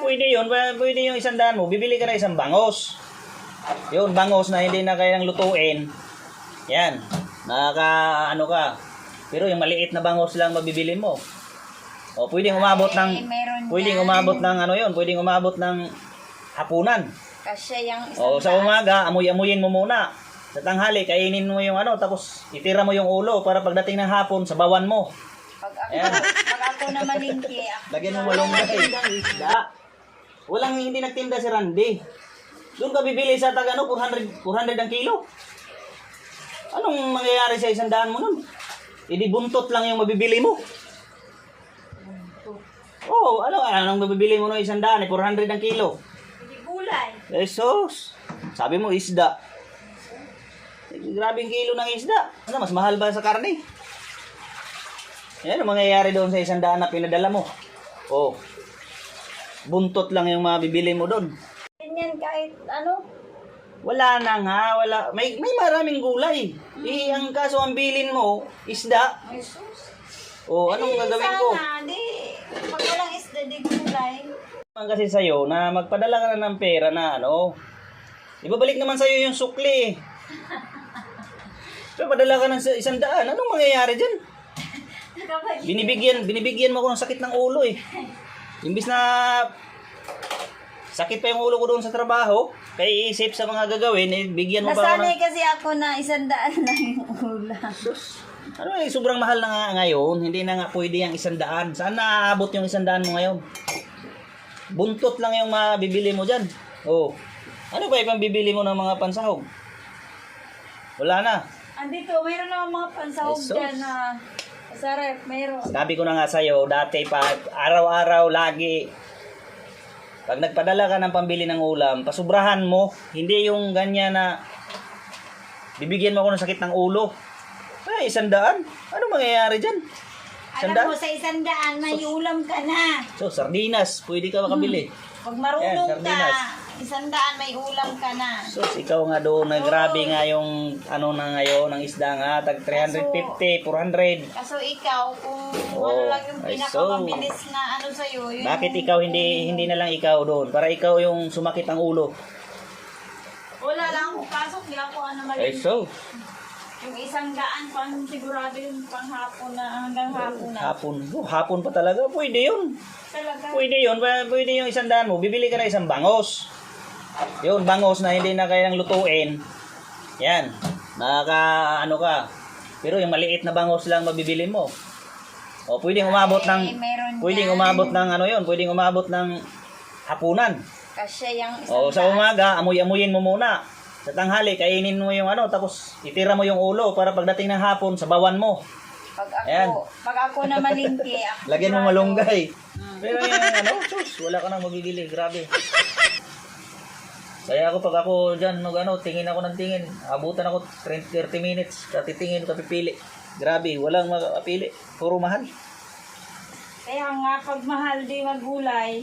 pwede yun. Pwede yung 100 mo. Bibili ka na isang bangos. Yun, bangos na hindi na kayang lutuin. Yan. Ano ka. Pero yung maliit na bangos lang mabibili mo. O, pwedeng umabot ng... Pwedeng umabot ng ano yun. Pwedeng umabot ng hapunan. Kasi yung O, sa umaga, amuyin mo muna. Sa tanghali, kainin mo yung ano, tapos itira mo yung ulo para pagdating ng hapon, sabawan mo. Pag ako, Ayan. pag ako na malingki, Lagyan mo malunggay. Isda. Walang hindi nagtinda si Randy. Doon ka bibili sa tag ano, 400 ang kilo. Anong mangyayari sa 100 mo nun? Hindi buntot lang yung mabibili mo. Oh, anong mabibili mo ng 100? 400 ang kilo. hindi gulay. Jesus. Sabi mo isda. Grabing kilo ng isda. Ano, mas mahal ba sa karne? Yan ang mangyayari doon sa 100 na pinadala mo. Oh. Buntot lang yung mabibili mo doon. Ganyan kahit ano. Wala na nga, wala. May maraming gulay. Ang kaso ang bilin mo, isda. Jesus. Oh, anong gagawin ko? Sana, pag walang isda, di gulay. Kasi sa'yo na magpadala ka na ng pera na ano. Ibabalik naman sa'yo yung sukli. So, padala ka ng 100. Anong mangyayari dyan? Binibigyan mo ako ng sakit ng ulo eh. Imbis na sakit pa yung ulo ko doon sa trabaho, kaya iisip sa mga gagawin, eh, bigyan mo pa ako Nasanay ng... kasi ako na 100 na yung ulam. Sus, ano eh, sobrang mahal na nga ngayon, hindi na nga pwede yung 100. Saan naaabot yung 100 mo ngayon? Buntot lang yung mabibili mo dyan. Oh. Ano ba ibang bibili mo ng mga pansahog? Wala na. Andito, mayroon naman mga pansahog Jesus. dyan na sa ref, mayroon. Sabi ko na nga sa'yo, dati pa, araw-araw, lagi, pag nagpadala ka ng pambili ng ulam, pasubrahan mo, hindi yung ganyan na bibigyan mo ako ng sakit ng ulo. Ay, 100? Ano mangyayari dyan? Alam mo, sa 100, may ulam ka na. So, sardinas, pwede ka makabili. Pag marunong Ayan, sardinas. ka, 100, may ulam ka na. So, ikaw nga doon, grabe nga yung ano na ngayon, ng isda nga, tag 350, 400. Kaso ikaw, kung Oh, ano lang yung ay, pinakamabilis na ano sa'yo, yun Bakit ikaw hindi na lang ikaw doon? Para ikaw yung sumakit ang ulo. wala lang akong pasok, di ako ano Ay, mali. so, Yung 100, pang sigurado yung panghapon na hanggang hapon na. hapon pa talaga, pwede yun. Talaga. Pwede yun, pwede yung 100 mo, bibili ka na isang bangos. Yun, bangos na hindi na kayang lutuin. Yan, ano ka. Pero yung maliit na bangos lang mabibili mo. O, pwedeng umabot ng, meron pwedeng yan. umabot ng ano yun, pwedeng umabot ng hapunan. Kasi yung O, sa umaga, amuyin mo muna. Sa tanghali, kainin mo yung ano, tapos itira mo yung ulo para pagdating ng hapon, sabawan mo. Ayan. Pag ako na malingki, Lagyan mo malunggay. Pero yung ano, sus, wala ka nang mabibili. Grabe. Kaya ako pag ako dyan, tingin ako ng tingin. Abutan ako 30 minutes. Katitingin, kapipili. Grabe, walang makapili. Puro mahal. Kaya nga, pag mahal di magulay,